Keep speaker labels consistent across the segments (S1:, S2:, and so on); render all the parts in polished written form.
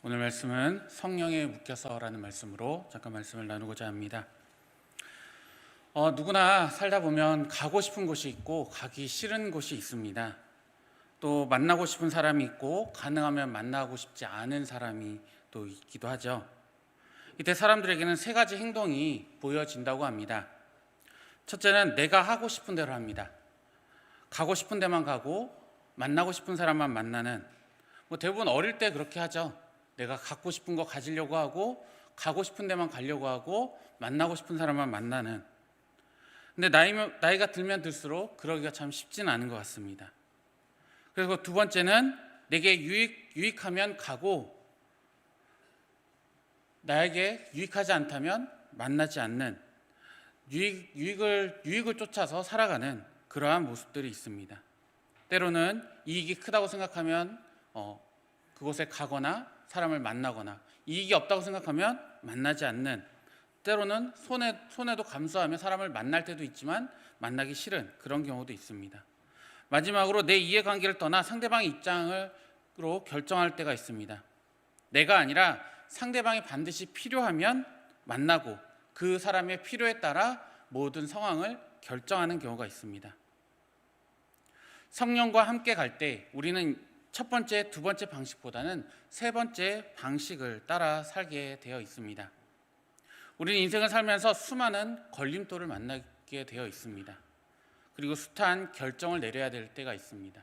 S1: 오늘 말씀은 성령에 묶여서라는 말씀으로 잠깐 말씀을 나누고자 합니다. 누구나 살다 보면 가고 싶은 곳이 있고 가기 싫은 곳이 있습니다. 또 만나고 싶은 사람이 있고 가능하면 만나고 싶지 않은 사람이 또 있기도 하죠. 이때 사람들에게는 세 가지 행동이 보여진다고 합니다. 첫째는 내가 하고 싶은 대로 합니다. 가고 싶은 데만 가고 만나고 싶은 사람만 만나는, 대부분 어릴 때 그렇게 하죠. 내가 갖고 싶은 거 가지려고 하고 가고 싶은 데만 가려고 하고 만나고 싶은 사람만 만나는. 근데 나이가 들면 들수록 그러기가 참 쉽지는 않은 것 같습니다. 그리고 두 번째는 내게 유익하면 가고 나에게 유익하지 않다면 만나지 않는, 유익을 쫓아서 살아가는 그러한 모습들이 있습니다. 때로는 이익이 크다고 생각하면 그곳에 가거나 사람을 만나거나, 이익이 없다고 생각하면 만나지 않는, 때로는 손해도 감수하며 사람을 만날 때도 있지만 만나기 싫은 그런 경우도 있습니다. 마지막으로 내 이해관계를 떠나 상대방의 입장으로 결정할 때가 있습니다. 내가 아니라 상대방이 반드시 필요하면 만나고 그 사람의 필요에 따라 모든 상황을 결정하는 경우가 있습니다. 성령과 함께 갈 때 우리는 첫 번째, 두 번째 방식보다는 세 번째 방식을 따라 살게 되어 있습니다. 우리는 인생을 살면서 수많은 걸림돌을 만나게 되어 있습니다. 그리고 숱한 결정을 내려야 될 때가 있습니다.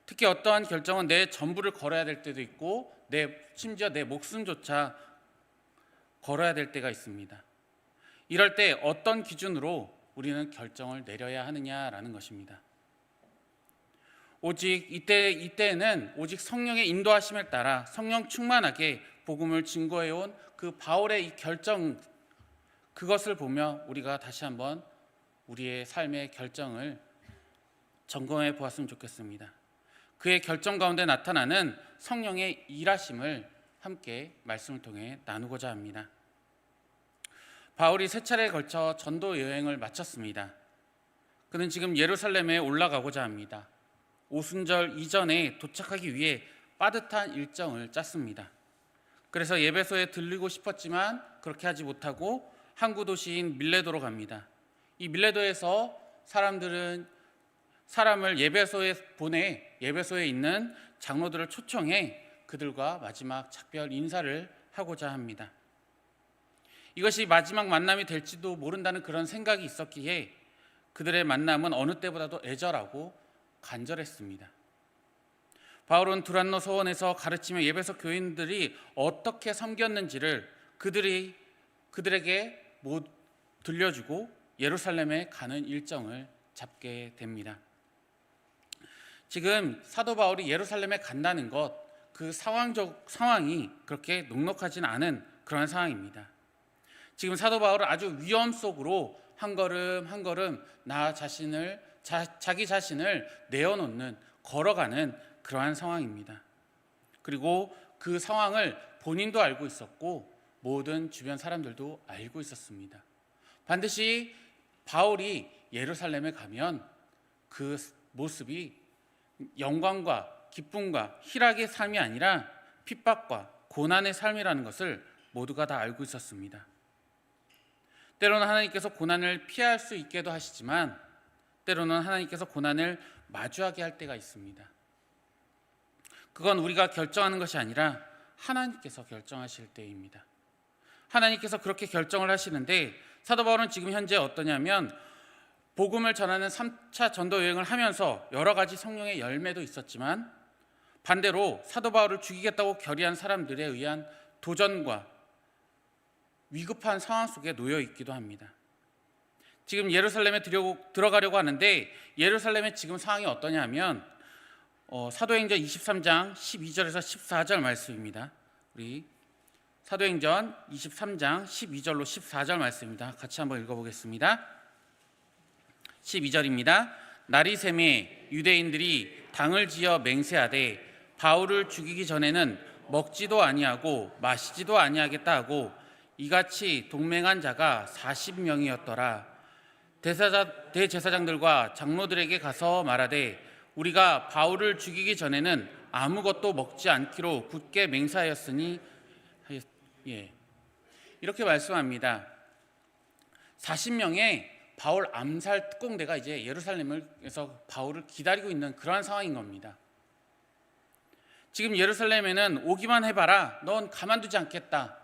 S1: 특히 어떠한 결정은 내 전부를 걸어야 될 때도 있고 심지어 내 목숨조차 걸어야 될 때가 있습니다. 이럴 때 어떤 기준으로 우리는 결정을 내려야 하느냐라는 것입니다. 오직 이때에는 오직 성령의 인도하심에 따라 성령 충만하게 복음을 증거해온 그 바울의 이 결정, 그것을 보며 우리가 다시 한번 우리의 삶의 결정을 점검해 보았으면 좋겠습니다. 그의 결정 가운데 나타나는 성령의 일하심을 함께 말씀을 통해 나누고자 합니다. 바울이 세 차례에 걸쳐 전도 여행을 마쳤습니다. 그는 지금 예루살렘에 올라가고자 합니다. 오순절 이전에 도착하기 위해 빠듯한 일정을 짰습니다. 그래서 에베소에 들르고 싶었지만 그렇게 하지 못하고 항구 도시인 밀레도로 갑니다. 이 밀레도에서 사람을 에베소에 보내 에베소에 있는 장로들을 초청해 그들과 마지막 작별 인사를 하고자 합니다. 이것이 마지막 만남이 될지도 모른다는 그런 생각이 있었기에 그들의 만남은 어느 때보다도 애절하고 간절했습니다. 바울은 두란노 서원에서 가르치며 에베소 교인들이 어떻게 섬겼는지를 그들에게 들려주고 예루살렘에 가는 일정을 잡게 됩니다. 지금 사도 바울이 예루살렘에 간다는 것, 그 상황이 그렇게 녹록하진 않은 그런 상황입니다. 지금 사도 바울은 아주 위험 속으로 한 걸음 한 걸음 자기 자신을 내어놓는, 걸어가는 그러한 상황입니다. 그리고 그 상황을 본인도 알고 있었고 모든 주변 사람들도 알고 있었습니다. 반드시 바울이 예루살렘에 가면 그 모습이 영광과 기쁨과 희락의 삶이 아니라 핍박과 고난의 삶이라는 것을 모두가 다 알고 있었습니다. 때로는 하나님께서 고난을 피할 수 있게도 하시지만 때로는 하나님께서 고난을 마주하게 할 때가 있습니다. 그건 우리가 결정하는 것이 아니라 하나님께서 결정하실 때입니다. 하나님께서 그렇게 결정을 하시는데 사도 바울은 지금 현재 어떠냐면 복음을 전하는 3차 전도 여행을 하면서 여러 가지 성령의 열매도 있었지만 반대로 사도 바울을 죽이겠다고 결의한 사람들에 의한 도전과 위급한 상황 속에 놓여 있기도 합니다. 지금 예루살렘에 들어가려고 하는데 예루살렘의 지금 상황이 어떠냐 하면 사도행전 23장 12절에서 14절 말씀입니다. 우리 사도행전 23장 12절로 14절 말씀입니다. 같이 한번 읽어보겠습니다. 12절입니다. 날이 새매 유대인들이 당을 지어 맹세하되 바울을 죽이기 전에는 먹지도 아니하고 마시지도 아니하겠다 하고 이같이 동맹한 자가 40명이었더라. 대제사장들과 장로들에게 가서 말하되 우리가 바울을 죽이기 전에는 아무것도 먹지 않기로 굳게 맹세하였으니 이렇게 말씀합니다. 40명의 바울 암살 특공대가 이제 예루살렘에서 바울을 기다리고 있는 그러한 상황인 겁니다. 지금 예루살렘에는 오기만 해봐라, 넌 가만두지 않겠다,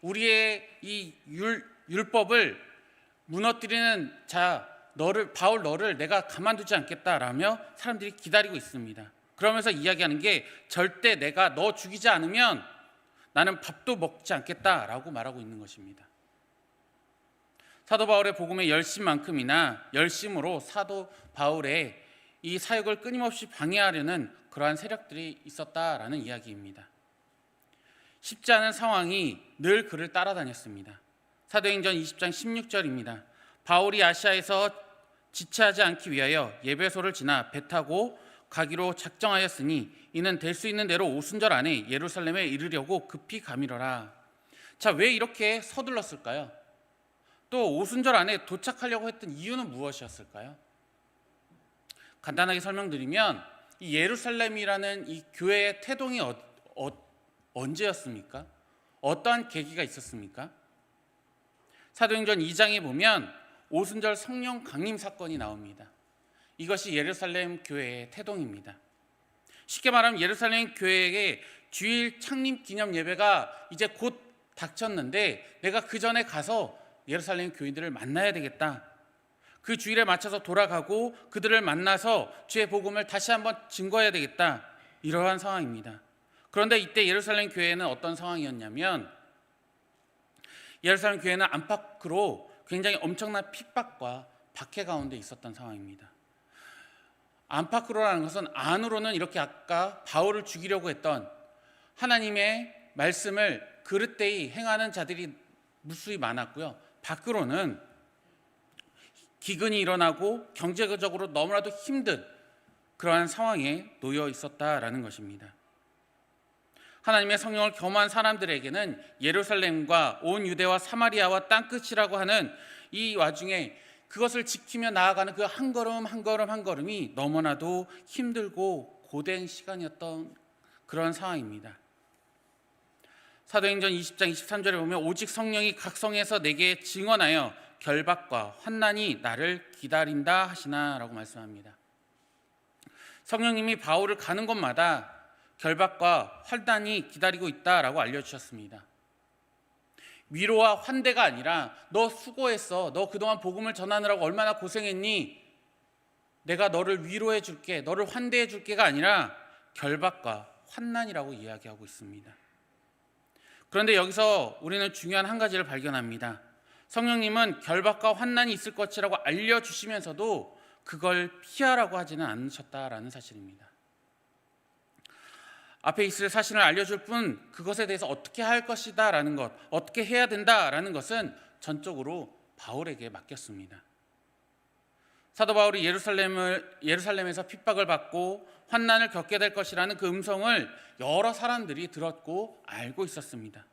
S1: 우리의 이 율법을 무너뜨리는 자 바울 너를 내가 가만두지 않겠다라며 사람들이 기다리고 있습니다. 그러면서 이야기하는 게 절대 내가 너 죽이지 않으면 나는 밥도 먹지 않겠다라고 말하고 있는 것입니다. 사도 바울의 복음의 열심으로 사도 바울의 이 사역을 끊임없이 방해하려는 그러한 세력들이 있었다라는 이야기입니다. 쉽지 않은 상황이 늘 그를 따라다녔습니다. 사도행전 20장 16절입니다. 바울이 아시아에서 지체하지 않기 위하여 예배소를 지나 배 타고 가기로 작정하였으니 이는 될 수 있는 대로 오순절 안에 예루살렘에 이르려고 급히 가미러라. 자, 왜 이렇게 서둘렀을까요? 또 오순절 안에 도착하려고 했던 이유는 무엇이었을까요? 간단하게 설명드리면 이 예루살렘이라는 이 교회의 태동이 언제였습니까? 어떠한 계기가 있었습니까? 사도행전 2장에 보면 오순절 성령 강림 사건이 나옵니다. 이것이 예루살렘 교회의 태동입니다. 쉽게 말하면 예루살렘 교회의 주일 창립 기념 예배가 이제 곧 닥쳤는데 내가 그 전에 가서 예루살렘 교인들을 만나야 되겠다. 그 주일에 맞춰서 돌아가고 그들을 만나서 주의 복음을 다시 한번 증거해야 되겠다. 이러한 상황입니다. 그런데 이때 예루살렘 교회는 어떤 상황이었냐면 예루살렘 교회는 안팎으로 굉장히 엄청난 핍박과 박해 가운데 있었던 상황입니다. 안팎으로라는 것은 안으로는 이렇게 아까 바울을 죽이려고 했던 하나님의 말씀을 그릇되이 행하는 자들이 무수히 많았고요. 밖으로는 기근이 일어나고 경제적으로 너무나도 힘든 그러한 상황에 놓여 있었다라는 것입니다. 하나님의 성령을 겸한 사람들에게는 예루살렘과 온 유대와 사마리아와 땅끝이라고 하는 이 와중에 그것을 지키며 나아가는 그 한 걸음 한 걸음 한 걸음이 너무나도 힘들고 고된 시간이었던 그런 상황입니다. 사도행전 20장 23절에 보면 오직 성령이 각 성에서 내게 증언하여 결박과 환난이 나를 기다린다 하시나 라고 말씀합니다. 성령님이 바울을 가는 곳마다 결박과 환난이 기다리고 있다라고 알려주셨습니다. 위로와 환대가 아니라 너 수고했어, 너 그동안 복음을 전하느라고 얼마나 고생했니, 내가 너를 위로해 줄게, 너를 환대해 줄게가 아니라 결박과 환난이라고 이야기하고 있습니다. 그런데 여기서 우리는 중요한 한 가지를 발견합니다. 성령님은 결박과 환난이 있을 것이라고 알려주시면서도 그걸 피하라고 하지는 않으셨다라는 사실입니다. 앞에 있을 사실을 알려줄 뿐 그것에 대해서 어떻게 할 것이다 라는 것, 어떻게 해야 된다라는 것은 전적으로 바울에게 맡겼습니다. 사도 바울이 예루살렘에서 핍박을 받고 환난을 겪게 될 것이라는 그 음성을 여러 사람들이 들었고 알고 있었습니다.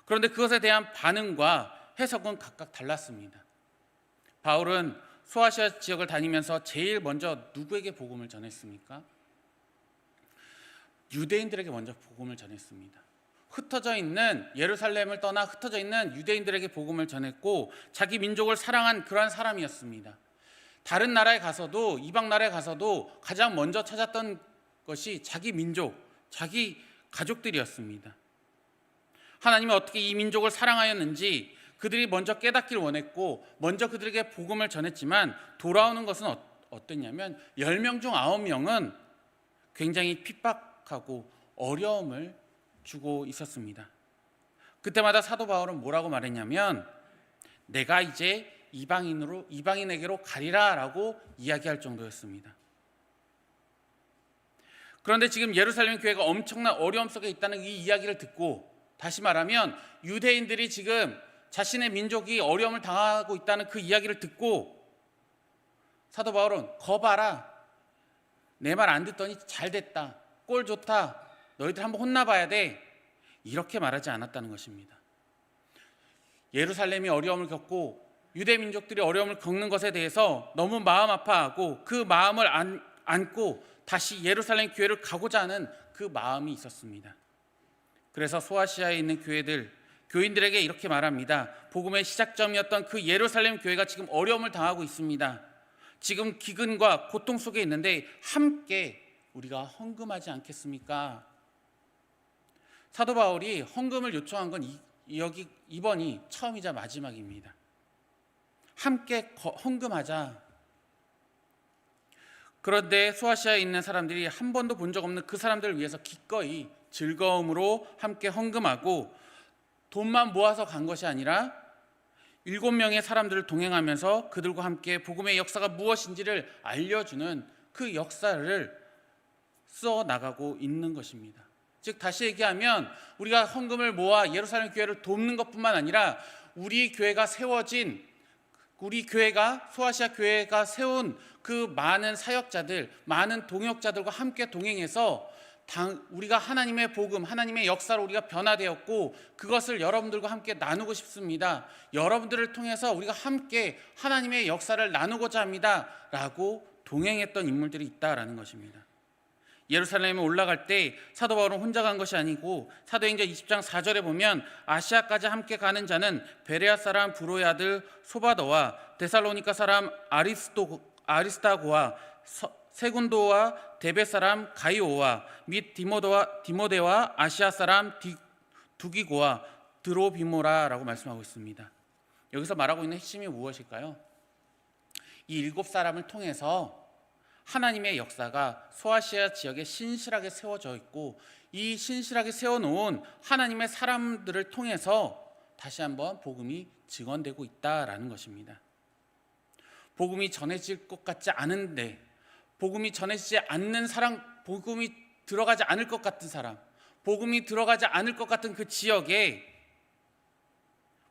S1: 그런데 그것에 대한 반응과 해석은 각각 달랐습니다. 바울은 소아시아 지역을 다니면서 제일 먼저 누구에게 복음을 전했습니까? 유대인들에게 먼저 복음을 전했습니다. 흩어져 있는 예루살렘을 떠나 흩어져 있는 유대인들에게 복음을 전했고 자기 민족을 사랑한 그러한 사람이었습니다. 다른 나라에 가서도 이방 나라에 가서도 가장 먼저 찾았던 것이 자기 민족, 자기 가족들이었습니다. 하나님이 어떻게 이 민족을 사랑하였는지 그들이 먼저 깨닫기를 원했고 먼저 그들에게 복음을 전했지만 돌아오는 것은 어땠냐면 10명 중 9명은 굉장히 핍박하고 어려움을 주고 있었습니다. 그때마다 사도 바울은 뭐라고 말했냐면 내가 이제 이방인에게로 가리라라고 이야기할 정도였습니다. 그런데 지금 예루살렘 교회가 엄청난 어려움 속에 있다는 이 이야기를 듣고, 다시 말하면 유대인들이 지금 자신의 민족이 어려움을 당하고 있다는 그 이야기를 듣고 사도 바울은 거봐라, 내 말 안 듣더니 잘 됐다, 꼴 좋다, 너희들 한번 혼나봐야 돼, 이렇게 말하지 않았다는 것입니다. 예루살렘이 어려움을 겪고 유대 민족들이 어려움을 겪는 것에 대해서 너무 마음 아파하고 그 마음을 안고 다시 예루살렘 교회를 가고자 하는 그 마음이 있었습니다. 그래서 소아시아에 있는 교인들에게 이렇게 말합니다. 복음의 시작점이었던 그 예루살렘 교회가 지금 어려움을 당하고 있습니다. 지금 기근과 고통 속에 있는데 함께 우리가 헌금하지 않겠습니까? 사도 바울이 헌금을 요청한 건 이번이 처음이자 마지막입니다. 함께 헌금하자. 그런데 소아시아에 있는 사람들이 한 번도 본 적 없는 그 사람들을 위해서 기꺼이 즐거움으로 함께 헌금하고 돈만 모아서 간 것이 아니라 7명의 사람들을 동행하면서 그들과 함께 복음의 역사가 무엇인지를 알려주는 그 역사를 써 나가고 있는 것입니다. 즉 다시 얘기하면 우리가 헌금을 모아 예루살렘 교회를 돕는 것뿐만 아니라 우리 교회가 소아시아 교회가 세운 그 많은 사역자들, 많은 동역자들과 함께 동행해서 우리가 하나님의 복음, 하나님의 역사로 우리가 변화되었고 그것을 여러분들과 함께 나누고 싶습니다. 여러분들을 통해서 우리가 함께 하나님의 역사를 나누고자 합니다. 라고 동행했던 인물들이 있다라는 것입니다. 예루살렘에 올라갈 때 사도 바울은 혼자 간 것이 아니고 사도행전 20장 4절에 보면 아시아까지 함께 가는 자는 베레아 사람 브로의 아들 소바더와 데살로니가 사람 아리스타고와 세군도와 데베 사람 가이오와 및 디모데와 아시아 사람 두기고와 드로비모라라고 말씀하고 있습니다. 여기서 말하고 있는 핵심이 무엇일까요? 이 7사람을 통해서 하나님의 역사가 소아시아 지역에 신실하게 세워져 있고 이 신실하게 세워놓은 하나님의 사람들을 통해서 다시 한번 복음이 증언되고 있다라는 것입니다. 복음이 전해질 것 같지 않은데, 복음이 전해지지 않는 사람, 복음이 들어가지 않을 것 같은 사람, 복음이 들어가지 않을 것 같은 그 지역에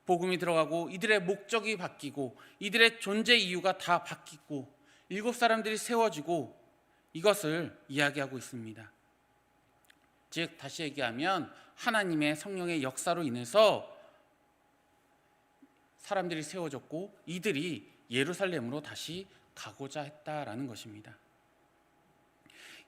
S1: 복음이 들어가고 이들의 목적이 바뀌고 이들의 존재 이유가 다 바뀌고 7사람들이 세워지고 이것을 이야기하고 있습니다. 즉 다시 얘기하면 하나님의 성령의 역사로 인해서 사람들이 세워졌고 이들이 예루살렘으로 다시 가고자 했다라는 것입니다.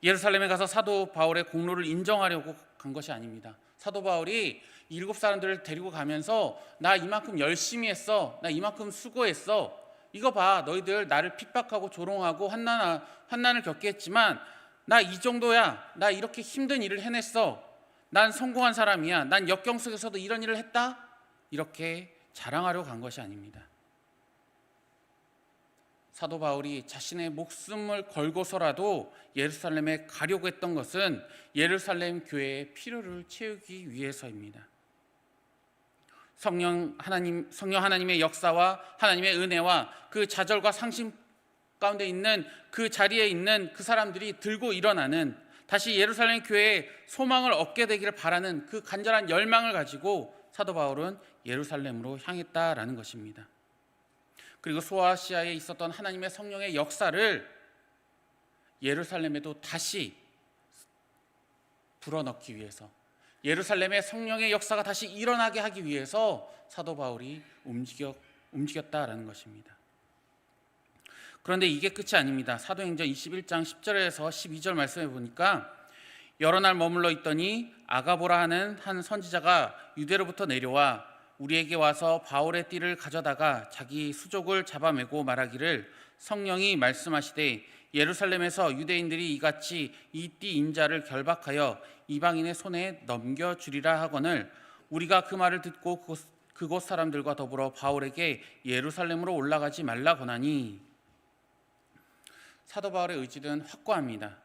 S1: 예루살렘에 가서 사도 바울의 공로를 인정하려고 간 것이 아닙니다. 사도 바울이 7사람들을 데리고 가면서 나 이만큼 열심히 했어, 나 이만큼 수고했어, 이거 봐, 너희들 나를 핍박하고 조롱하고 환난을 겪게 했지만 나 이 정도야, 나 이렇게 힘든 일을 해냈어, 난 성공한 사람이야, 난 역경 속에서도 이런 일을 했다, 이렇게 자랑하려고 간 것이 아닙니다. 사도 바울이 자신의 목숨을 걸고서라도 예루살렘에 가려고 했던 것은 예루살렘 교회의 필요를 채우기 위해서입니다. 성령 하나님의 역사와 하나님의 은혜와 그 좌절과 상심 가운데 있는 그 자리에 있는 그 사람들이 들고 일어나는, 다시 예루살렘 교회에 소망을 얻게 되기를 바라는 그 간절한 열망을 가지고 사도 바울은 예루살렘으로 향했다라는 것입니다. 그리고 소아시아에 있었던 하나님의 성령의 역사를 예루살렘에도 다시 불어넣기 위해서, 예루살렘의 성령의 역사가 다시 일어나게 하기 위해서 사도 바울이 움직였다라는 것입니다. 그런데 이게 끝이 아닙니다. 사도행전 21장 10절에서 12절 말씀해 보니까 여러 날 머물러 있더니 아가보라 하는 한 선지자가 유대로부터 내려와 우리에게 와서 바울의 띠를 가져다가 자기 수족을 잡아매고 말하기를 성령이 말씀하시되 예루살렘에서 유대인들이 이같이 이 띠 인자를 결박하여 이방인의 손에 넘겨주리라 하거늘 우리가 그 말을 듣고 그곳 사람들과 더불어 바울에게 예루살렘으로 올라가지 말라 권하니. 사도 바울의 의지는 확고합니다.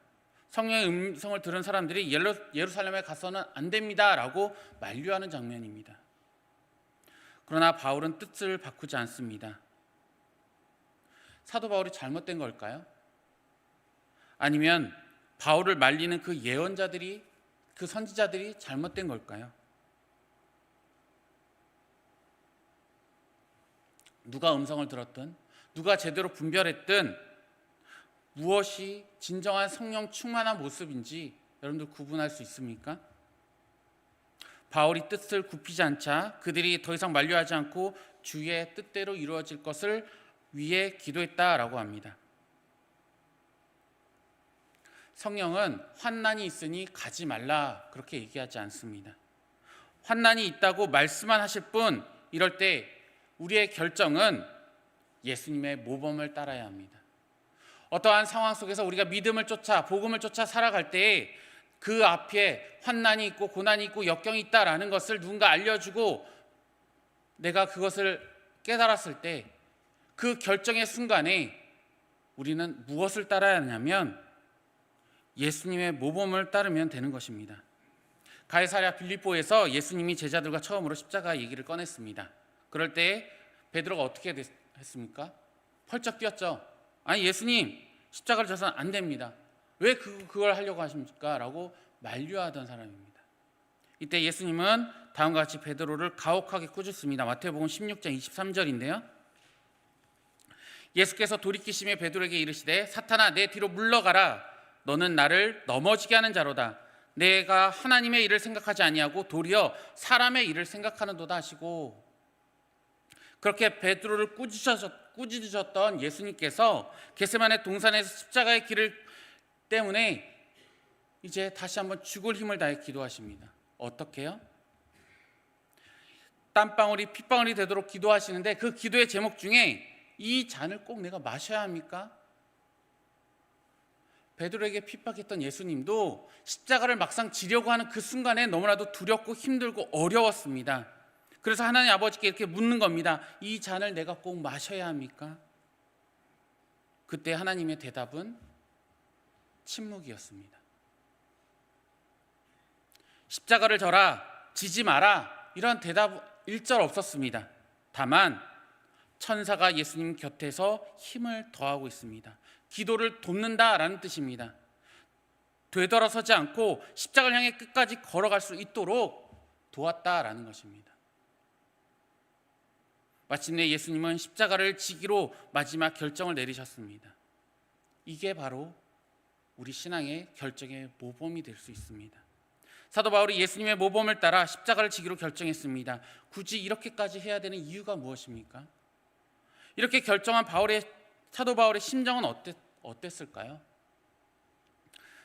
S1: 성령의 음성을 들은 사람들이 예루살렘에 가서는 안 됩니다 라고 만류하는 장면입니다. 그러나 바울은 뜻을 바꾸지 않습니다. 사도 바울이 잘못된 걸까요? 아니면 바울을 말리는 그 예언자들이, 그 선지자들이 잘못된 걸까요? 누가 음성을 들었든, 누가 제대로 분별했든 무엇이 진정한 성령 충만한 모습인지 여러분들 구분할 수 있습니까? 바울이 뜻을 굽히지 않자 그들이 더 이상 만류하지 않고 주의 뜻대로 이루어질 것을 위해 기도했다라고 합니다. 성령은 환난이 있으니 가지 말라 그렇게 얘기하지 않습니다. 환난이 있다고 말씀만 하실 뿐, 이럴 때 우리의 결정은 예수님의 모범을 따라야 합니다. 어떠한 상황 속에서 우리가 믿음을 쫓아 복음을 쫓아 살아갈 때에 그 앞에 환난이 있고 고난이 있고 역경이 있다라는 것을 누군가 알려주고 내가 그것을 깨달았을 때 그 결정의 순간에 우리는 무엇을 따라야 하냐면 예수님의 모범을 따르면 되는 것입니다. 가이사랴 빌립보에서 예수님이 제자들과 처음으로 십자가 얘기를 꺼냈습니다. 그럴 때 베드로가 어떻게 했습니까? 펄쩍 뛰었죠. 아니 예수님, 십자가를 져서는 안 됩니다. 왜 그걸 하려고 하십니까? 라고 만류하던 사람입니다. 이때 예수님은 다음과 같이 베드로를 가혹하게 꾸짖습니다. 마태복음 16장 23절인데요. 예수께서 돌이키시며 베드로에게 이르시되 사탄아 내 뒤로 물러가라. 너는 나를 넘어지게 하는 자로다. 내가 하나님의 일을 생각하지 아니하고 도리어 사람의 일을 생각하는도다 하시고, 그렇게 베드로를 꾸짖으셨던 예수님께서 겟세마네 동산에서 십자가의 길을 때문에 이제 다시 한번 죽을 힘을 다해 기도하십니다. 어떻게요? 땀방울이 핏방울이 되도록 기도하시는데 그 기도의 제목 중에 이 잔을 꼭 내가 마셔야 합니까? 베드로에게 핍박했던 예수님도 십자가를 막상 지려고 하는 그 순간에 너무나도 두렵고 힘들고 어려웠습니다. 그래서 하나님 아버지께 이렇게 묻는 겁니다. 이 잔을 내가 꼭 마셔야 합니까? 그때 하나님의 대답은 침묵이었습니다. 십자가를 져라, 지지 마라, 이런 대답 일절 없었습니다. 다만 천사가 예수님 곁에서 힘을 더하고 있습니다. 기도를 돕는다라는 뜻입니다. 되돌아서지 않고 십자가를 향해 끝까지 걸어갈 수 있도록 도왔다라는 것입니다. 마침내 예수님은 십자가를 지기로 마지막 결정을 내리셨습니다. 이게 바로 우리 신앙의 결정의 모범이 될 수 있습니다. 사도 바울이 예수님의 모범을 따라 십자가를 지기로 결정했습니다. 굳이 이렇게까지 해야 되는 이유가 무엇입니까? 이렇게 결정한 사도 바울의 심정은 어땠을까요?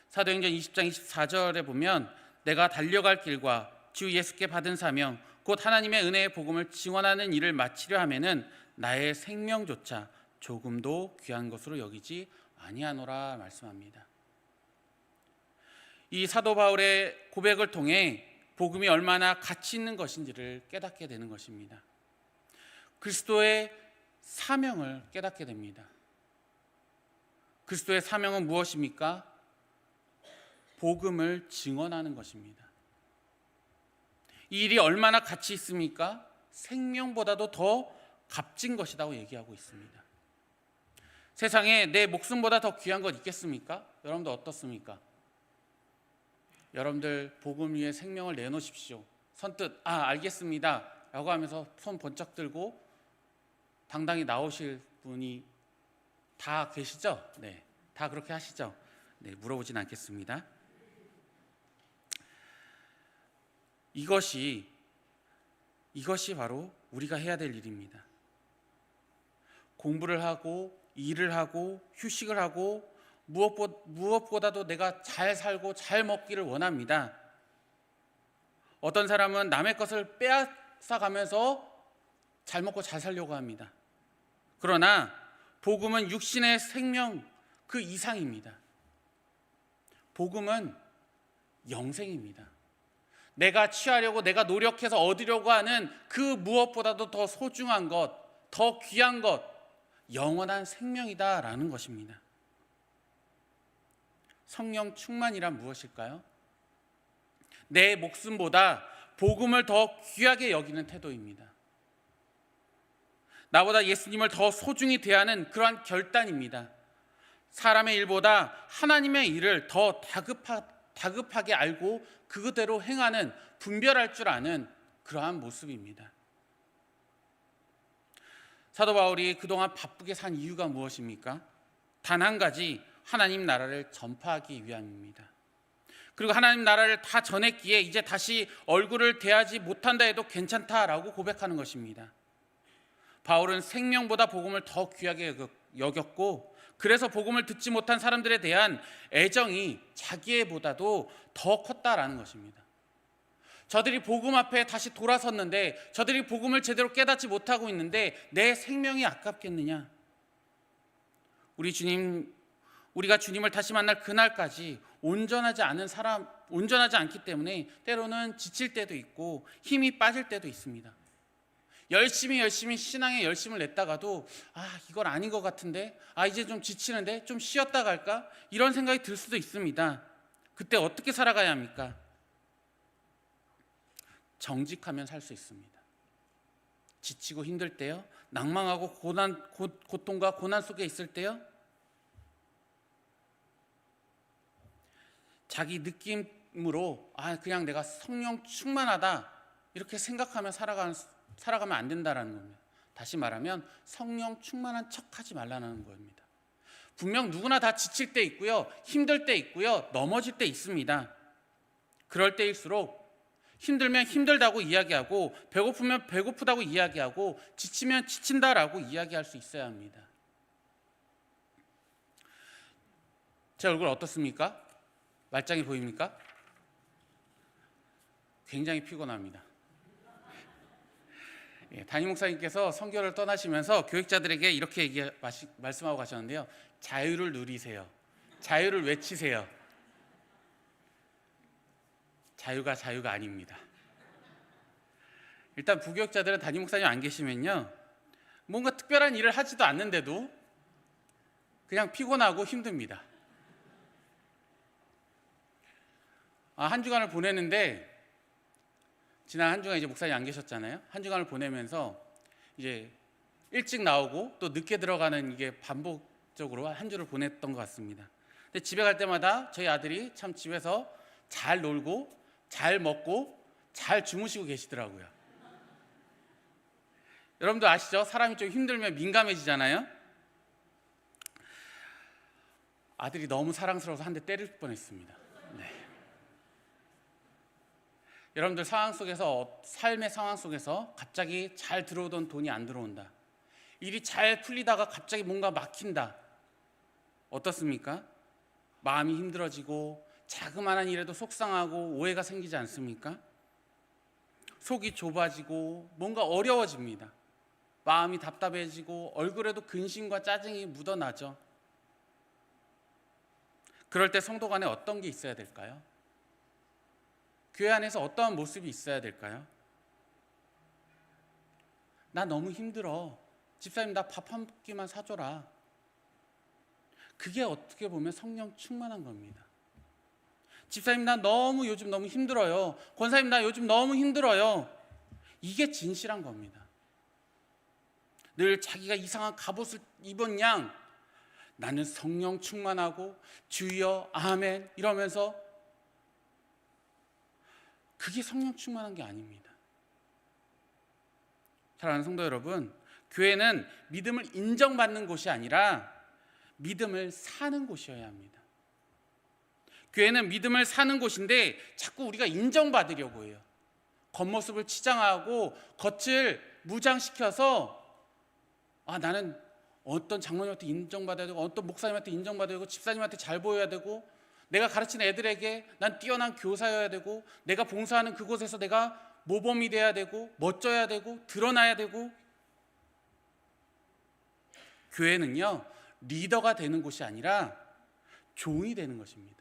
S1: 사도행전 20장 24절에 보면 내가 달려갈 길과 주 예수께 받은 사명 곧 하나님의 은혜의 복음을 증언하는 일을 마치려 하면은 나의 생명조차 조금도 귀한 것으로 여기지 아니하노라 말씀합니다. 이 사도 바울의 고백을 통해 복음이 얼마나 가치 있는 것인지를 깨닫게 되는 것입니다. 그리스도의 사명을 깨닫게 됩니다. 그리스도의 사명은 무엇입니까? 복음을 증언하는 것입니다. 이 일이 얼마나 가치 있습니까? 생명보다도 더 값진 것이라고 얘기하고 있습니다. 세상에 내 목숨보다 더 귀한 것 있겠습니까? 여러분들 어떻습니까? 여러분들 복음 위에 생명을 내놓으십시오. 선뜻 알겠습니다 라고 하면서 손 번쩍 들고 당당히 나오실 분이 다 계시죠? 네, 다 그렇게 하시죠? 네, 물어보진 않겠습니다. 이것이 바로 우리가 해야 될 일입니다. 공부를 하고 일을 하고 휴식을 하고 무엇보다도 내가 잘 살고 잘 먹기를 원합니다. 어떤 사람은 남의 것을 빼앗아가면서 잘 먹고 잘 살려고 합니다. 그러나 복음은 육신의 생명 그 이상입니다. 복음은 영생입니다. 내가 취하려고 내가 노력해서 얻으려고 하는 그 무엇보다도 더 소중한 것, 더 귀한 것, 영원한 생명이다라는 것입니다. 성령 충만이란 무엇일까요? 내 목숨보다 복음을 더 귀하게 여기는 태도입니다. 나보다 예수님을 더 소중히 대하는 그러한 결단입니다. 사람의 일보다 하나님의 일을 더 다급하게 알고 그대로 행하는, 분별할 줄 아는 그러한 모습입니다. 사도 바울이 그동안 바쁘게 산 이유가 무엇입니까? 단 한 가지, 하나님 나라를 전파하기 위함입니다. 그리고 하나님 나라를 다 전했기에 이제 다시 얼굴을 대하지 못한다 해도 괜찮다라고 고백하는 것입니다. 바울은 생명보다 복음을 더 귀하게 여겼고 그래서 복음을 듣지 못한 사람들에 대한 애정이 자기애보다도 더 컸다라는 것입니다. 저들이 복음 앞에 다시 돌아섰는데, 저들이 복음을 제대로 깨닫지 못하고 있는데 내 생명이 아깝겠느냐? 우리가 주님을 다시 만날 그날까지 온전하지 않기 때문에 때로는 지칠 때도 있고 힘이 빠질 때도 있습니다. 열심히 신앙에 열심을 냈다가도 이건 아닌 것 같은데, 이제 좀 지치는데 좀 쉬었다 갈까? 이런 생각이 들 수도 있습니다. 그때 어떻게 살아가야 합니까? 정직하면 살 수 있습니다. 지치고 힘들 때요, 낭망하고 고통과 고난 속에 있을 때요, 자기 느낌으로 그냥 내가 성령 충만하다 이렇게 생각하면 살아가면 안 된다라는 겁니다. 다시 말하면 성령 충만한 척하지 말라는 겁니다. 분명 누구나 다 지칠 때 있고요, 힘들 때 있고요, 넘어질 때 있습니다. 그럴 때일수록 힘들면 힘들다고 이야기하고, 배고프면 배고프다고 이야기하고, 지치면 지친다라고 이야기할 수 있어야 합니다. 제 얼굴 어떻습니까? 말짱해 보입니까? 굉장히 피곤합니다. 담임 목사님께서 선교를 떠나시면서 교육자들에게 이렇게 말씀하고 가셨는데요. 자유를 누리세요. 자유를 외치세요. 자유가 아닙니다. 일단 부교육자들은 담임 목사님 안 계시면요, 뭔가 특별한 일을 하지도 않는데도 그냥 피곤하고 힘듭니다. 한 주간을 보내는데, 지난 한 주간 이제 목사님 안 계셨잖아요. 한 주간을 보내면서 이제 일찍 나오고 또 늦게 들어가는 이게 반복적으로 한 주를 보냈던 것 같습니다. 근데 집에 갈 때마다 저희 아들이 참 집에서 잘 놀고 잘 먹고 잘 주무시고 계시더라고요. 여러분도 아시죠? 사람이 좀 힘들면 민감해지잖아요. 아들이 너무 사랑스러워서 한 대 때릴 뻔했습니다. 여러분들 삶의 상황 속에서 갑자기 잘 들어오던 돈이 안 들어온다. 일이 잘 풀리다가 갑자기 뭔가 막힌다. 어떻습니까? 마음이 힘들어지고 자그마한 일에도 속상하고 오해가 생기지 않습니까? 속이 좁아지고 뭔가 어려워집니다. 마음이 답답해지고 얼굴에도 근심과 짜증이 묻어나죠. 그럴 때 성도 간에 어떤 게 있어야 될까요? 교회 안에서 어떠한 모습이 있어야 될까요? 나 너무 힘들어. 집사님 나 밥 한 끼만 사줘라. 그게 어떻게 보면 성령 충만한 겁니다. 집사님 나 요즘 너무 힘들어요. 권사님 나 요즘 너무 힘들어요. 이게 진실한 겁니다. 늘 자기가 이상한 갑옷을 입은 양, 나는 성령 충만하고 주여 아멘 이러면서, 그게 성령 충만한 게 아닙니다. 사랑하는 성도 여러분, 교회는 믿음을 인정받는 곳이 아니라 믿음을 사는 곳이어야 합니다. 교회는 믿음을 사는 곳인데 자꾸 우리가 인정받으려고 해요. 겉모습을 치장하고 겉을 무장시켜서 나는 어떤 장로님한테 인정받아야 되고 어떤 목사님한테 인정받아야 되고 집사님한테 잘 보여야 되고 내가 가르치는 애들에게 난 뛰어난 교사여야 되고 내가 봉사하는 그곳에서 내가 모범이 돼야 되고 멋져야 되고 드러나야 되고. 교회는요, 리더가 되는 곳이 아니라 종이 되는 것입니다.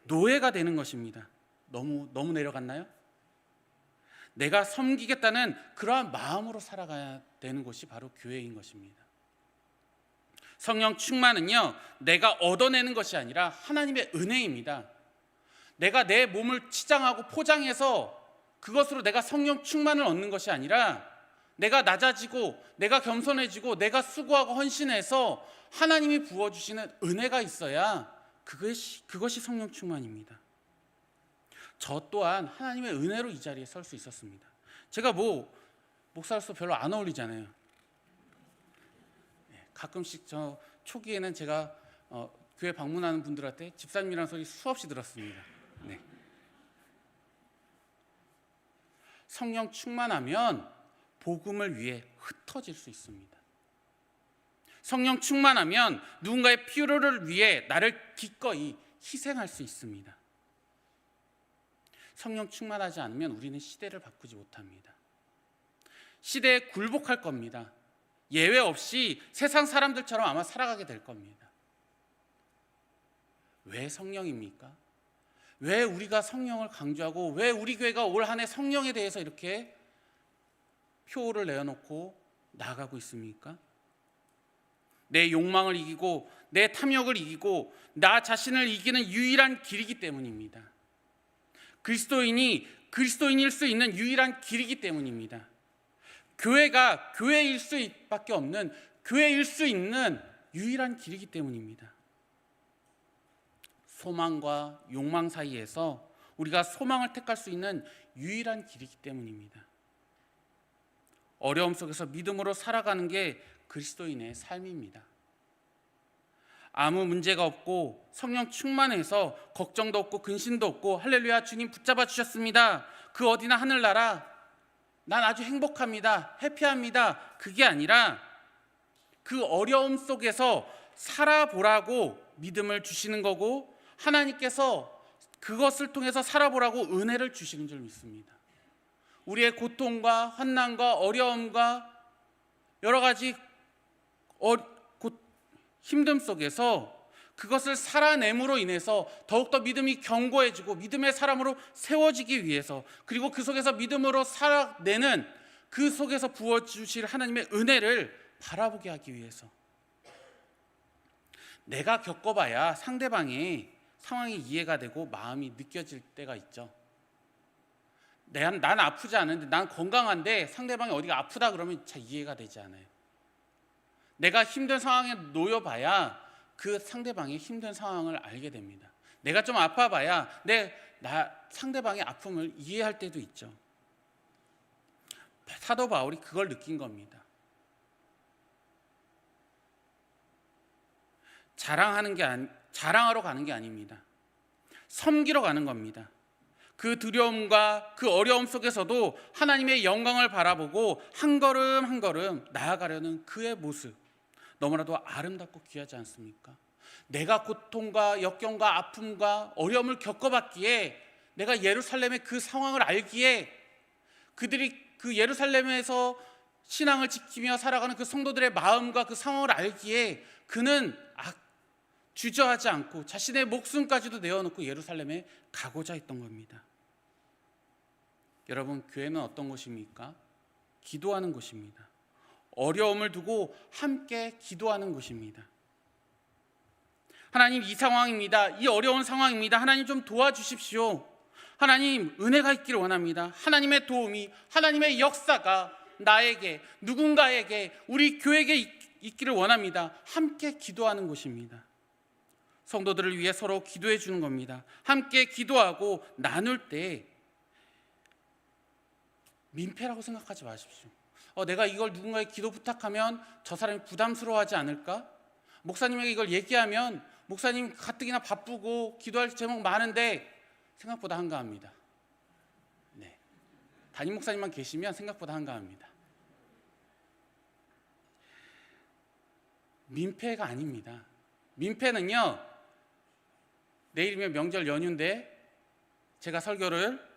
S1: 노예가 되는 것입니다. 너무 내려갔나요? 내가 섬기겠다는 그러한 마음으로 살아가야 되는 곳이 바로 교회인 것입니다. 성령 충만은요, 내가 얻어내는 것이 아니라 하나님의 은혜입니다. 내가 내 몸을 치장하고 포장해서 그것으로 내가 성령 충만을 얻는 것이 아니라 내가 낮아지고 내가 겸손해지고 내가 수고하고 헌신해서 하나님이 부어주시는 은혜가 있어야 그것이 성령 충만입니다. 저 또한 하나님의 은혜로 이 자리에 설 수 있었습니다. 제가 목사로서 별로 안 어울리잖아요. 가끔씩 저 초기에는 제가 교회 방문하는 분들한테 집사님이라는 소리 수없이 들었습니다. 성령 충만하면 복음을 위해 흩어질 수 있습니다. 성령 충만하면 누군가의 필요를 위해 나를 기꺼이 희생할 수 있습니다. 성령 충만하지 않으면 우리는 시대를 바꾸지 못합니다. 시대에 굴복할 겁니다. 예외 없이 세상 사람들처럼 아마 살아가게 될 겁니다. 왜 성령입니까? 왜 우리가 성령을 강조하고 왜 우리 교회가 올 한 해 성령에 대해서 이렇게 표를 내어놓고 나아가고 있습니까? 내 욕망을 이기고 내 탐욕을 이기고 나 자신을 이기는 유일한 길이기 때문입니다. 그리스도인이 그리스도인일 수 있는 유일한 길이기 때문입니다. 교회가 교회일 수밖에 없는 교회일 수 있는 유일한 길이기 때문입니다. 소망과 욕망 사이에서 우리가 소망을 택할 수 있는 유일한 길이기 때문입니다. 어려움 속에서 믿음으로 살아가는 게 그리스도인의 삶입니다. 아무 문제가 없고 성령 충만해서 걱정도 없고 근심도 없고 할렐루야 주님 붙잡아 주셨습니다. 그 어디나 하늘나라 난 아주 행복합니다. 해피합니다. 그게 아니라 그 어려움 속에서 살아보라고 믿음을 주시는 거고 하나님께서 그것을 통해서 살아보라고 은혜를 주시는 줄 믿습니다. 우리의 고통과 환난과 어려움과 여러 가지 힘듦 속에서 그것을 살아냄으로 인해서 더욱더 믿음이 견고해지고 믿음의 사람으로 세워지기 위해서 그리고 그 속에서 믿음으로 살아내는 그 속에서 부어주실 하나님의 은혜를 바라보게 하기 위해서 내가 겪어봐야 상대방의 상황이 이해가 되고 마음이 느껴질 때가 있죠. 난 아프지 않은데 난 건강한데 상대방이 어디가 아프다 그러면 잘 이해가 되지 않아요. 내가 힘든 상황에 놓여봐야 그 상대방의 힘든 상황을 알게 됩니다. 내가 좀 아파봐야 상대방의 아픔을 이해할 때도 있죠. 사도 바울이 그걸 느낀 겁니다. 자랑하러 가는 게 아닙니다. 섬기러 가는 겁니다. 그 두려움과 그 어려움 속에서도 하나님의 영광을 바라보고 한 걸음 한 걸음 나아가려는 그의 모습 너무나도 아름답고 귀하지 않습니까? 내가 고통과 역경과 아픔과 어려움을 겪어봤기에 내가 예루살렘의 그 상황을 알기에 그들이 그 예루살렘에서 신앙을 지키며 살아가는 그 성도들의 마음과 그 상황을 알기에 그는 주저하지 않고 자신의 목숨까지도 내어놓고 예루살렘에 가고자 했던 겁니다. 여러분, 교회는 어떤 곳입니까? 기도하는 곳입니다. 어려움을 두고 함께 기도하는 곳입니다. 하나님, 이 상황입니다. 이 어려운 상황입니다. 하나님 좀 도와주십시오. 하나님, 은혜가 있기를 원합니다. 하나님의 도움이, 하나님의 역사가 나에게, 누군가에게, 우리 교회에게 있기를 원합니다. 함께 기도하는 곳입니다. 성도들을 위해 서로 기도해 주는 겁니다. 함께 기도하고 나눌 때 민폐라고 생각하지 마십시오. 내가 이걸 누군가에 기도 부탁하면 저 사람이 부담스러워하지 않을까? 목사님에게 이걸 얘기하면 목사님 가뜩이나 바쁘고 기도할 제목 많은데 생각보다 한가합니다. 네. 담임 목사님만 계시면 생각보다 한가합니다. 민폐가 아닙니다. 민폐는요, 내일이면 명절 연휴인데 제가 설교를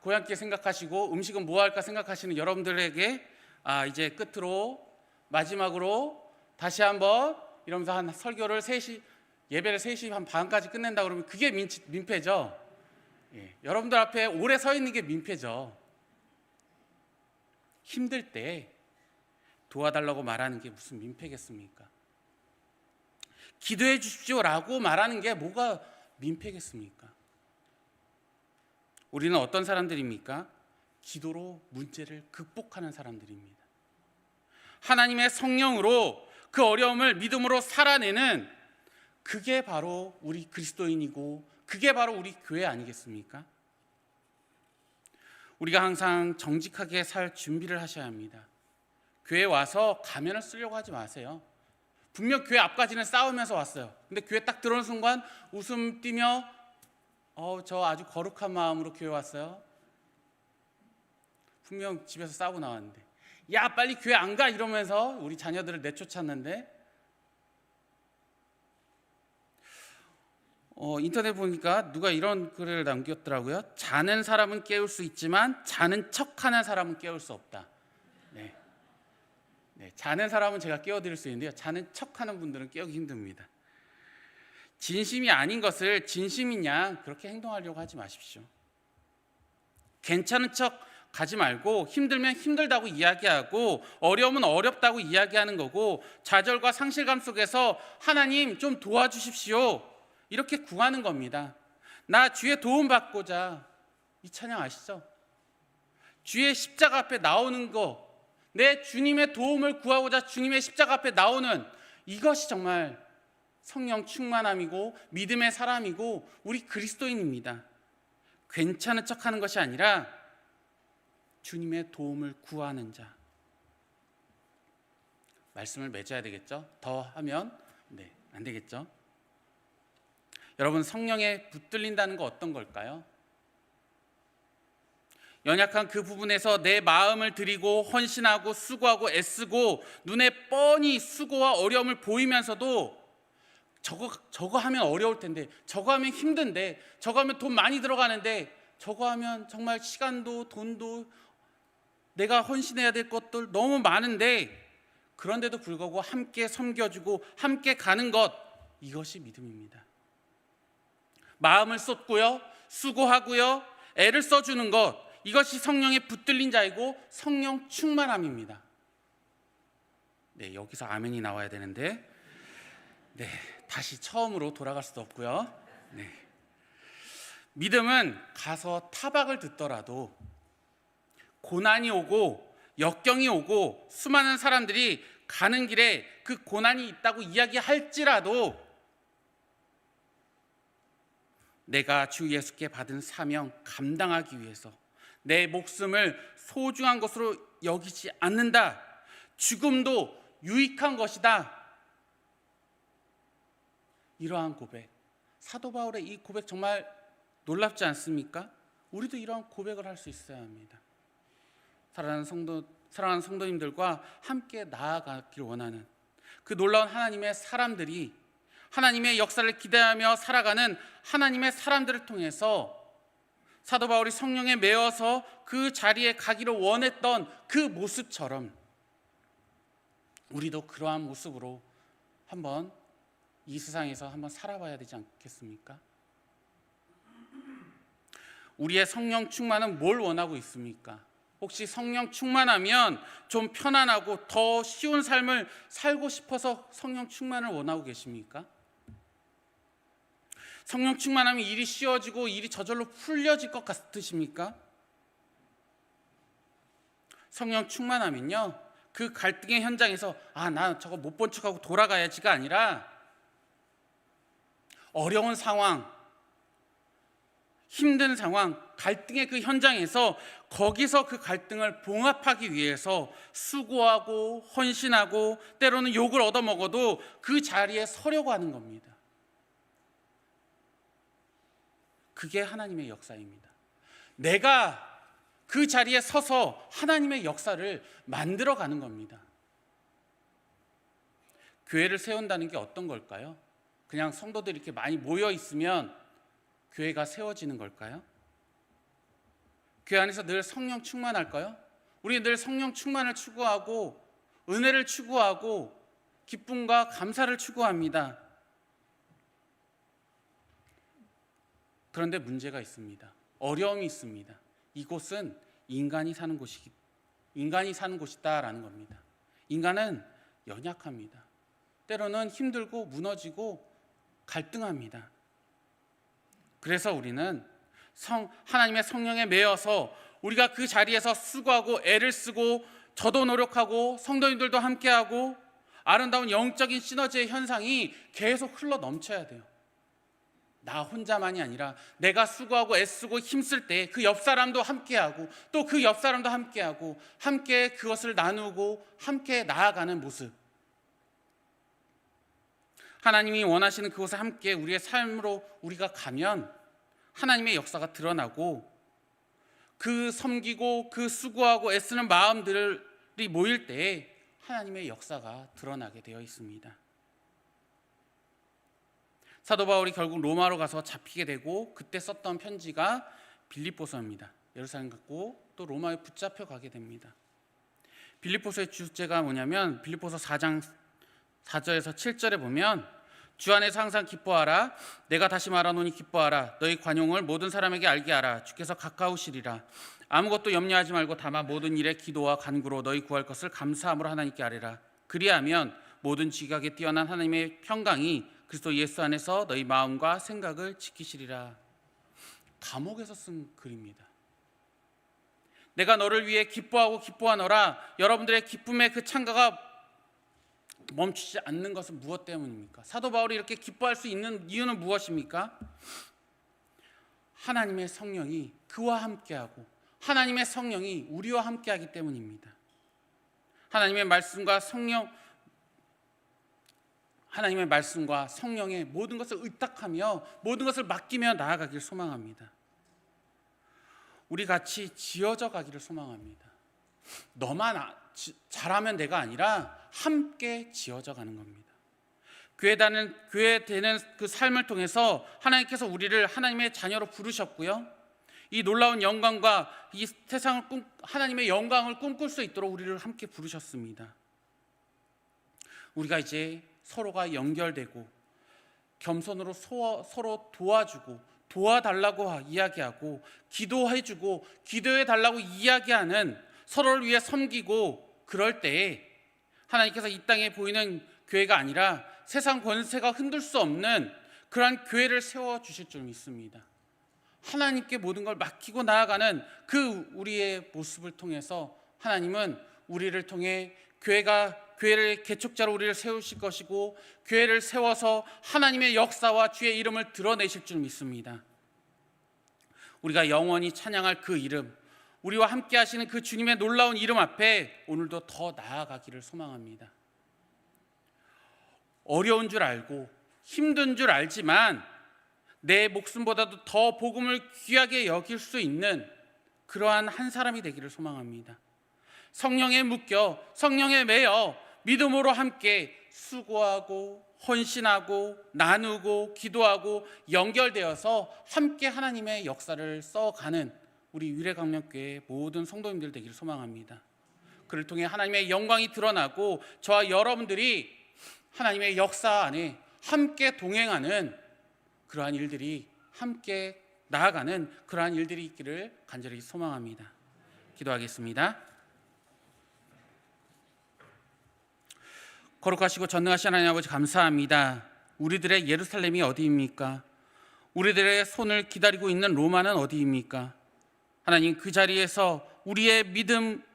S1: 고향길 생각하시고 음식은 뭐 할까 생각하시는 여러분들에게 이제 끝으로 마지막으로 다시 한번 이러면서 한 설교를 3시 예배를 3시 한 반까지 끝낸다 그러면 그게 민폐죠. 예, 여러분들 앞에 오래 서 있는 게 민폐죠. 힘들 때 도와달라고 말하는 게 무슨 민폐겠습니까? 기도해 주십시오라고 말하는 게 뭐가 민폐겠습니까? 우리는 어떤 사람들입니까? 기도로 문제를 극복하는 사람들입니다. 하나님의 성령으로 그 어려움을 믿음으로 살아내는 그게 바로 우리 그리스도인이고 그게 바로 우리 교회 아니겠습니까? 우리가 항상 정직하게 살 준비를 하셔야 합니다. 교회 와서 가면을 쓰려고 하지 마세요. 분명 교회 앞까지는 싸우면서 왔어요. 근데 교회 딱 들어오는 순간 웃음 띠며 저 아주 거룩한 마음으로 교회 왔어요. 분명 집에서 싸우고 나왔는데 야 빨리 교회 안 가 이러면서 우리 자녀들을 내쫓았는데 인터넷 보니까 누가 이런 글을 남겼더라고요. 자는 사람은 깨울 수 있지만 자는 척하는 사람은 깨울 수 없다. 네, 자는 사람은 제가 깨워드릴 수 있는데요, 자는 척하는 분들은 깨우기 힘듭니다. 진심이 아닌 것을 진심인 양 그렇게 행동하려고 하지 마십시오. 괜찮은 척 가지 말고 힘들면 힘들다고 이야기하고 어려우면 어렵다고 이야기하는 거고 좌절과 상실감 속에서 하나님 좀 도와주십시오 이렇게 구하는 겁니다. 나 주의 도움 받고자, 이 찬양 아시죠? 주의 십자가 앞에 나오는 거, 내 주님의 도움을 구하고자 주님의 십자가 앞에 나오는 이것이 정말 성령 충만함이고 믿음의 사람이고 우리 그리스도인입니다. 괜찮은 척하는 것이 아니라 주님의 도움을 구하는 자. 말씀을 맺어야 되겠죠? 더 하면 안 되겠죠? 여러분, 성령에 붙들린다는 거 어떤 걸까요? 연약한 그 부분에서 내 마음을 드리고 헌신하고 수고하고 애쓰고 눈에 뻔히 수고와 어려움을 보이면서도 저거 하면 어려울 텐데, 저거 하면 힘든데, 저거 하면 돈 많이 들어가는데, 저거 하면 정말 시간도 돈도 내가 헌신해야 될 것들 너무 많은데, 그런데도 불구하고 함께 섬겨주고 함께 가는 것, 이것이 믿음입니다. 마음을 쏟고요, 수고하고요, 애를 써주는 것, 이것이 성령에 붙들린 자이고 성령 충만함입니다. 여기서 아멘이 나와야 되는데 다시 처음으로 돌아갈 수도 없고요. 믿음은 가서 타박을 듣더라도, 고난이 오고 역경이 오고 수많은 사람들이 가는 길에 그 고난이 있다고 이야기할지라도 내가 주 예수께 받은 사명 감당하기 위해서 내 목숨을 소중한 것으로 여기지 않는다. 죽음도 유익한 것이다. 이러한 고백, 사도 바울의 이 고백 정말 놀랍지 않습니까? 우리도 이러한 고백을 할 수 있어야 합니다. 사랑하는 성도님들과 함께 나아가길 원하는 그 놀라운 하나님의 사람들이, 하나님의 역사를 기대하며 살아가는 하나님의 사람들을 통해서 사도 바울이 성령에 매어서 그 자리에 가기를 원했던 그 모습처럼 우리도 그러한 모습으로 한번 이 세상에서 한번 살아봐야 되지 않겠습니까? 우리의 성령 충만은 뭘 원하고 있습니까? 혹시 성령 충만하면 좀 편안하고 더 쉬운 삶을 살고 싶어서 성령 충만을 원하고 계십니까? 성령 충만하면 일이 쉬워지고 일이 저절로 풀려질 것 같으십니까? 성령 충만하면요, 그 갈등의 현장에서 나 저거 못 본 척하고 돌아가야지가 아니라 어려운 상황, 힘든 상황, 갈등의 그 현장에서 거기서 그 갈등을 봉합하기 위해서 수고하고 헌신하고 때로는 욕을 얻어먹어도 그 자리에 서려고 하는 겁니다. 그게 하나님의 역사입니다. 내가 그 자리에 서서 하나님의 역사를 만들어가는 겁니다. 교회를 세운다는 게 어떤 걸까요? 그냥 성도들이 이렇게 많이 모여 있으면 교회가 세워지는 걸까요? 교회 안에서 늘 성령 충만할까요? 우리 늘 성령 충만을 추구하고 은혜를 추구하고 기쁨과 감사를 추구합니다. 그런데 문제가 있습니다. 어려움이 있습니다. 이곳은 인간이 사는 곳이다라는 겁니다. 인간은 연약합니다. 때로는 힘들고 무너지고 갈등합니다. 그래서 우리는 하나님의 성령에 매여서 우리가 그 자리에서 수고하고 애를 쓰고 저도 노력하고 성도님들도 함께하고 아름다운 영적인 시너지의 현상이 계속 흘러 넘쳐야 돼요. 나 혼자만이 아니라 내가 수고하고 애쓰고 힘쓸 때 그 옆 사람도 함께하고 또 그 옆 사람도 함께하고 함께 그것을 나누고 함께 나아가는 모습, 하나님이 원하시는 그곳에 함께 우리의 삶으로 우리가 가면 하나님의 역사가 드러나고 그 섬기고 그 수고하고 애쓰는 마음들을 모일 때에 하나님의 역사가 드러나게 되어 있습니다. 사도 바울이 결국 로마로 가서 잡히게 되고 그때 썼던 편지가 빌립보서입니다. 예루살렘 갔고 또 로마에 붙잡혀 가게 됩니다. 빌립보서의 주제가 뭐냐면 빌립보서 4장 4절에서 7절에 보면 주 안에서 항상 기뻐하라. 내가 다시 말하노니 기뻐하라. 너희 관용을 모든 사람에게 알게 하라. 주께서 가까우시리라. 아무것도 염려하지 말고 다만 모든 일에 기도와 간구로 너희 구할 것을 감사함으로 하나님께 아뢰라. 그리하면 모든 지각에 뛰어난 하나님의 평강이 그리스도 예수 안에서 너희 마음과 생각을 지키시리라. 감옥에서 쓴 글입니다. 내가 너를 위해 기뻐하고 기뻐하노라. 여러분들의 기쁨의 그 창가가 멈추지 않는 것은 무엇 때문입니까? 사도 바울이 이렇게 기뻐할 수 있는 이유는 무엇입니까? 하나님의 성령이 그와 함께하고 하나님의 성령이 우리와 함께하기 때문입니다. 하나님의 말씀과 성령의 모든 것을 의탁하며 모든 것을 맡기며 나아가길 소망합니다. 우리 같이 지어져 가기를 소망합니다. 너만 잘하면 내가 아니라 함께 지어져 가는 겁니다. 교회 되는 그 삶을 통해서 하나님께서 우리를 하나님의 자녀로 부르셨고요. 이 놀라운 영광과 이 세상을 하나님의 영광을 꿈꿀 수 있도록 우리를 함께 부르셨습니다. 우리가 이제 서로가 연결되고 겸손으로 서로 도와주고 도와달라고 이야기하고 기도해주고 기도해달라고 이야기하는 서로를 위해 섬기고 그럴 때에 하나님께서 이 땅에 보이는 교회가 아니라 세상 권세가 흔들 수 없는 그러한 교회를 세워주실 줄 믿습니다. 하나님께 모든 걸 맡기고 나아가는 그 우리의 모습을 통해서 하나님은 우리를 통해 교회를 개척자로 우리를 세우실 것이고 교회를 세워서 하나님의 역사와 주의 이름을 드러내실 줄 믿습니다. 우리가 영원히 찬양할 그 이름, 우리와 함께 하시는 그 주님의 놀라운 이름 앞에 오늘도 더 나아가기를 소망합니다. 어려운 줄 알고 힘든 줄 알지만 내 목숨보다도 더 복음을 귀하게 여길 수 있는 그러한 한 사람이 되기를 소망합니다. 성령에 묶여 성령에 매여 믿음으로 함께 수고하고 헌신하고 나누고 기도하고 연결되어서 함께 하나님의 역사를 써가는 우리 유래강명교회 모든 성도님들 되기를 소망합니다. 그를 통해 하나님의 영광이 드러나고 저와 여러분들이 하나님의 역사 안에 함께 동행하는 그러한 일들이 함께 나아가는 그러한 일들이 있기를 간절히 소망합니다. 기도하겠습니다. 거룩하시고 전능하신 하나님 아버지 감사합니다. 우리들의 예루살렘이 어디입니까? 우리들의 손을 기다리고 있는 로마는 어디입니까? 하나님 그 자리에서 우리의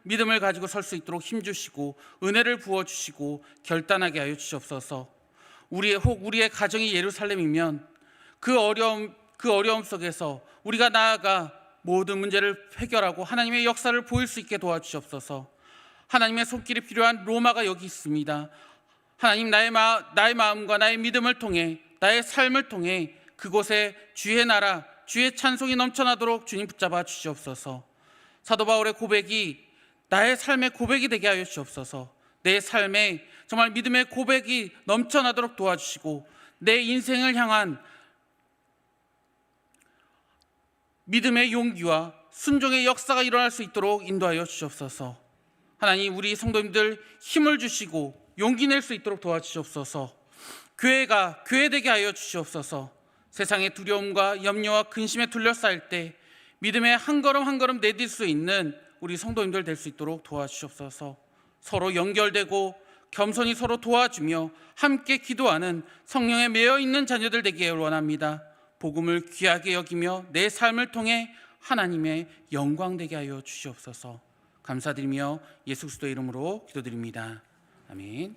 S1: 믿음을 가지고 설 수 있도록 힘주시고 은혜를 부어주시고 결단하게 하여 주시옵소서. 우리의 가정이 예루살렘이면 그 어려움 속에서 우리가 나아가 모든 문제를 해결하고 하나님의 역사를 보일 수 있게 도와주시옵소서. 하나님의 손길이 필요한 로마가 여기 있습니다. 하나님 나의 마음과 나의 믿음을 통해 나의 삶을 통해 그곳에 주의 나라 주의 찬송이 넘쳐나도록 주님 붙잡아 주시옵소서. 사도 바울의 고백이 나의 삶의 고백이 되게 하여 주시옵소서. 내 삶에 정말 믿음의 고백이 넘쳐나도록 도와주시고 내 인생을 향한 믿음의 용기와 순종의 역사가 일어날 수 있도록 인도하여 주시옵소서. 하나님 우리 성도님들 힘을 주시고 용기 낼 수 있도록 도와주시옵소서. 교회가 교회되게 하여 주시옵소서. 세상의 두려움과 염려와 근심에 둘러싸일 때 믿음의 한 걸음 한 걸음 내딜 수 있는 우리 성도님들 될 수 있도록 도와주시옵소서. 서로 연결되고 겸손히 서로 도와주며 함께 기도하는 성령에 매여있는 자녀들 되기를 원합니다. 복음을 귀하게 여기며 내 삶을 통해 하나님의 영광 되게 하여 주시옵소서. 감사드리며 예수 그리스도의 이름으로 기도드립니다. 아멘.